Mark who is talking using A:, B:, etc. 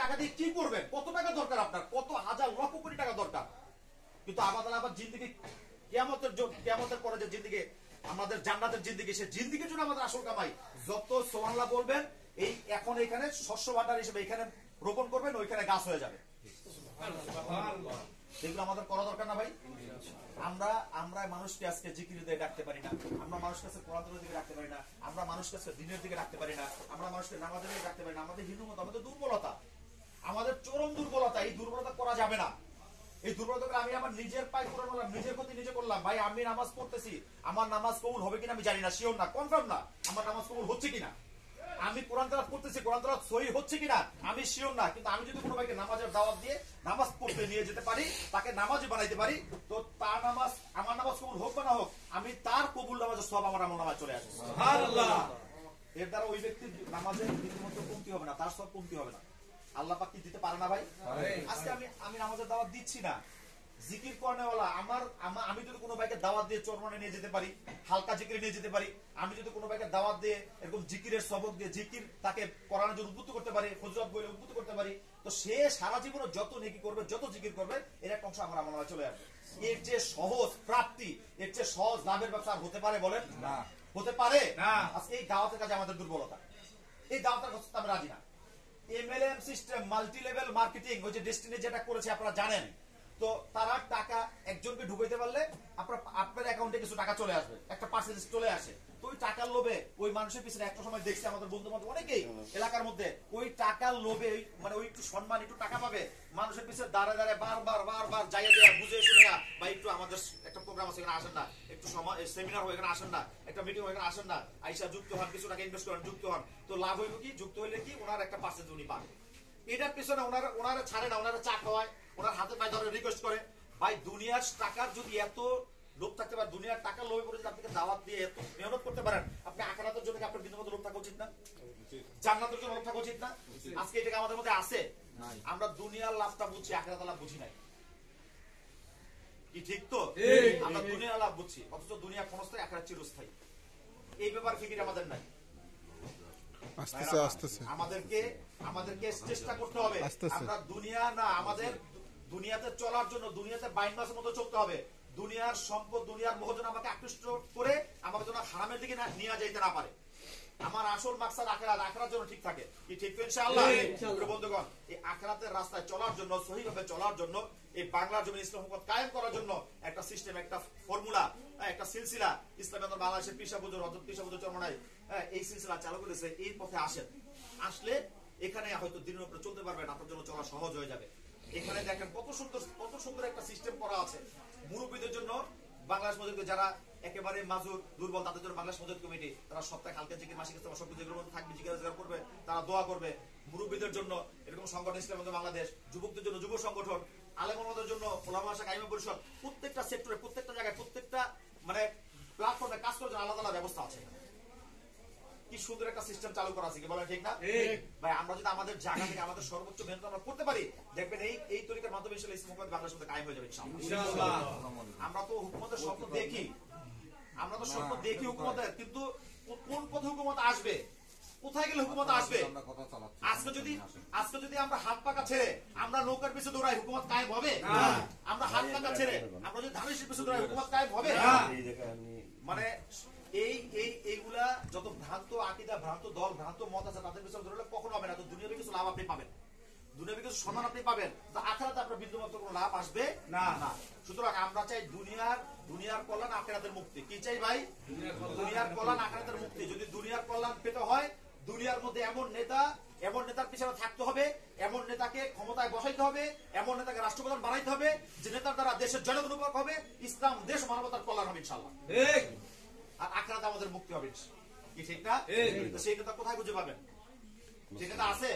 A: টাকা দিয়ে কি করবেন? কত টাকা দরকার আপনার? কত হাজার লক্ষ কোটি টাকা দরকার? কিন্তু আবার জিন্দেগি কিয়ামতের পরে যে জিন্দেগি আমাদের জান্নাতের জিন্দেগি, সে জিন্দেগির জন্য আমাদের আসল কামাই। যত সুবহানাল্লাহ বলবেন, এই এখন এখানে শস্য ভান্ডার হিসেবে এখানে রোপণ করবেন, ওইখানে গাছ হয়ে যাবে। সেগুলো আমাদের করা দরকার না ভাই? আমরা মানুষকে আজকে জিকির দিয়ে ডাকতে পারি না, আমরা মানুষকে আজকে কোরআনের দিকে ডাকতে পারি না, আমরা মানুষকে আজকে দ্বীনের দিকে ডাকতে পারি না, আমরা মানুষকে নামাজের দিকে ডাকতে পারি না। আমাদের হিন্দু মত, আমাদের দুর্বলতা, আমাদের চরম দুর্বলতা। এই দুর্বলতা করা যাবে না। এই দুর্বলতা আমি আমার নিজের পায়ে পড়ে বললাম, নিজের ক্ষতি নিজে করলাম। ভাই আমি নামাজ পড়তেছি, আমার নামাজ কবুল হবে কিনা আমি জানি না, শিওর না, কনফার্ম না আমার নামাজ কবুল হচ্ছে কিনা। আমি কোরআন তেলাওয়াত করতেছি, কোরআন তেলাওয়াত সহি হচ্ছে কিনা আমি শিওর না। কিন্তু আমি যদি কোনো ভাইকে নামাজের দাওয়াত দিয়ে নামাজ পড়তে নিয়ে যেতে পারি, তাকে নামাজি বানাইতে পারি, তো তার নামাজ, আমার নামাজ কবুল হোক বা না হোক, আমি তার কবুল নামাজের সব আমার আমল নামায় চলে আসবে। সুবহানাল্লাহ। এর দ্বারা ওই ব্যক্তির নামাজের রীতিমতো কমতি হবে না, তার সব কমতি হবে না। আল্লাহ পাক কি দিতে পারে না ভাই? আজকে আমি নামাজের দাওয়াত দিচ্ছি না, জিকির করেওয়ালা আমি যদি কোনো ভাইকে দাওয়াত দিয়ে চরমনে নিয়ে যেতে পারি, হালকা জিকিরে নিয়ে যেতে পারি, আমি যদি কোনো ভাইকে দাওয়াত দিয়ে এরকম জিকিরের সবক দিয়ে জিকির তাকে করানোর জন্য উদ্বুদ্ধ করতে পারি, ফজিলত বলে উদ্বুদ্ধ করতে পারি, তো সে সারা জীবনে যত নেকি করবে, যত জিকির করবে, এর একটা অংশ আমার আমলে চলে আসবে। এর যে সহজ প্রাপ্তি, এর যে সহজ লাভের ব্যবসা হতে পারে বলেন? না, হতে পারে না। আজকে এই দাওয়াতের কাজে আমাদের দুর্বলতা, এই দাওয়াতের কাছে আমি রাজি না। MLM system, multi level marketing, ওই যে ডেস্টিনি যেটা করেছে আপনারা জানেন, তো তারা টাকা একজনকে ঢুকাইতে পারলে আপনার অ্যাকাউন্টে কিছু টাকা চলে আসবে, একটা পার্সেন্টেজ চলে আসে। তো ওই টাকার লোভে ওই মানুষের পিছনে একটা সময় দেখছি আমাদের বন্ধু বান্ধব অনেকেই এলাকার মধ্যে, ওই টাকার লোভে মানে ওই একটু সম্মান, একটু টাকা পাবে, মানুষের পিছনে দাঁড়ায় দাঁড়ায় বারবার যাইয়া দেয়া, বুঝে শুনে না, বা একটু আমাদের একটা প্রোগ্রাম আছে এখানে আসেন না, একটু সেমিনার হয় এখানে আসেন না, একটা মিটিং হয় এখানে আসেন না, আইসা যুক্ত হন, কিছু টাকা ইনভেস্ট করেন, যুক্ত হন, তো লাভ হইল কি? যুক্ত হইলে কি ওনার একটা পার্সেন্টেজ উনি পান। এটার পিছনে ওনারা ছাড়ে না, ওনারা চা খাওয়ায়, ওনার হাতে পায়ে ধরে রিকোয়েস্ট করে। ভাই দুনিয়ার টাকার যদি এত লোভ থাকতে পারে, দুনিয়ার টাকার লোভে পড়ে যদি আপনাকে দাওয়াত দিয়ে এত মেহনত করতে পারেন, আপনি আখিরাতের জন্য আপনার বিন্দুমাত্র লোভ থাকা উচিত না? জান্নাতের জন্য লোভ থাকা উচিত না? আজকে এটাকে আমাদের মধ্যে আছে। আমরা দুনিয়ার লাভটা বুঝছি, আখিরাতের লাভ বুঝি নাই। কি ঠিক তো? আমরা দুনিয়ার লাভ বুঝছি, অথচ দুনিয়া ক্ষণস্থায়ী, আখিরাত চিরস্থায়ী। এই ব্যাপার ফিকির আমাদের নাই। আমাদেরকে চেষ্টা করতে হবে। আমরা দুনিয়া না, আমাদের দুনিয়াতে চলার জন্য, দুনিয়াতে বাইন মাসের মতো চলতে হবে। দুনিয়ার সম্পদ, দুনিয়ার মোহ যেন আমাকে আকৃষ্ট করে আমাকে যেন হারামের দিকে নিয়ে যাইতে না পারে। আমার আসল মাকসাদ আখিরাত, আখিরাতের জন্য ঠিক থাকে। কি ঠিক তো ইনশাআল্লাহ? বন্ধুগণ, এই আখিরাতের রাস্তায় চলার জন্য, সহিভাবে চলার জন্য, এই বাংলার জমিনে ইসলাম হুকুমত কায়েম করার জন্য একটা সিস্টেম, একটা ফর্মুলা, একটা সিলসিলা ইসলামী আন্দোলন বাংলাদেশের পীর বুজুর্গ হযরত পীর বুজুর্গ চরমনাই এই সিলসিলা চালু করেছে। এই পথে আসলে এখানে হয়তো দিনের উপরে চলতে পারবেন, আপনার জন্য চলা সহজ হয়ে যাবে। এখানে দেখেন কত সুন্দর একটা সিস্টেম করা আছে মুরব্বীদের জন্য। বাংলাদেশ মসজিদে যারা একেবারে মাজুর, দুর্বল, তাদের জন্য বাংলাদেশ মসজিদ কমিটি, তারা সপ্তাহে হালকা জিকির, মাসিক ইস্তেমা, সবকিছু যেগুলোর মধ্যে থাকবে, জিকির করবে, তারা দোয়া করবে। মুরব্বীদের জন্য এরকম সংগঠন ইসলামী আন্দোলন বাংলাদেশ, যুবকদের জন্য যুব সংগঠন, আলেম ওলামাদের জন্য ওলামা শাখা কাইমা পরিষদ, প্রত্যেকটা সেক্টরে, প্রত্যেকটা জায়গায়, প্রত্যেকটা মানে প্ল্যাটফর্মে কাজ করার জন্য আলাদা আলাদা ব্যবস্থা আছে। কি সুন্দর একটা সিস্টেম চালু করা আছে, কি বলেন ঠিক না ভাই? আমরা যদি আমাদের জায়গা থেকে আমাদের সর্বোচ্চ মেহনত আমরা করতে পারি, দেখবেন এই তরিকার মাধ্যমে ইনশাআল্লাহ ইসলাম হুকুমত বাংলাদেশের মধ্যে কায়েম হয়ে যাবে ইনশাআল্লাহ। আমরা তো হুকুমতের স্বপ্ন দেখি, হুকুমতের, কিন্তু কোন পথে হুকুমত আসবে, কোথায় গেলে হুকুমত আসবে? আজকে যদি আমরা হাত পাকা ছেড়ে আমরা নৌকার পিছনে দৌড়াই, হুকুমত কায়েম হবে? আমরা হাত পাকা ছেড়ে আমরা যদি ধানের পিছনে দৌড়াই, হুকুমত কায়েম হবে? মানে এইগুলা যত ভ্রান্ত আকীদা, ভ্রান্ত দল, ভ্রান্ত মত আছে, তাদের পিছনে ধরলে কখনো হবে না। তো দুনিয়াবি কিছু লাভ আপনি পাবেন, দুনিয়াবি কিছু সম্মান আপনি পাবেন, তো আখিরাতে আপনার বিন্দুমাত্র কোনো লাভ আসবে না। সুতরাং আমরা চাই দুনিয়ার কল্যাণ, আখিরাতের মুক্তি। কি চাই ভাই? দুনিয়ার কল্যাণ, আখিরাতের মুক্তি। যদি দুনিয়ার কল্যাণ পেতে হয়, দুনিয়ার মধ্যে এমন নেতার পিছনে থাকতে হবে, এমন নেতাকে ক্ষমতায় বসাইতে হবে, এমন নেতাকে রাষ্ট্রপ্রধান বানাইতে হবে যে নেতার দ্বারা দেশের জনগণ উপকার হবে, ইসলাম, দেশ, মানবতার কল্যাণ হবে ইনশাআল্লাহ। আর আখিরাতে আমাদের মুক্তি হবে। কি ঠিক না? সেই নেতা কোথায় খুঁজে পাবেন? সেই নেতা আছে?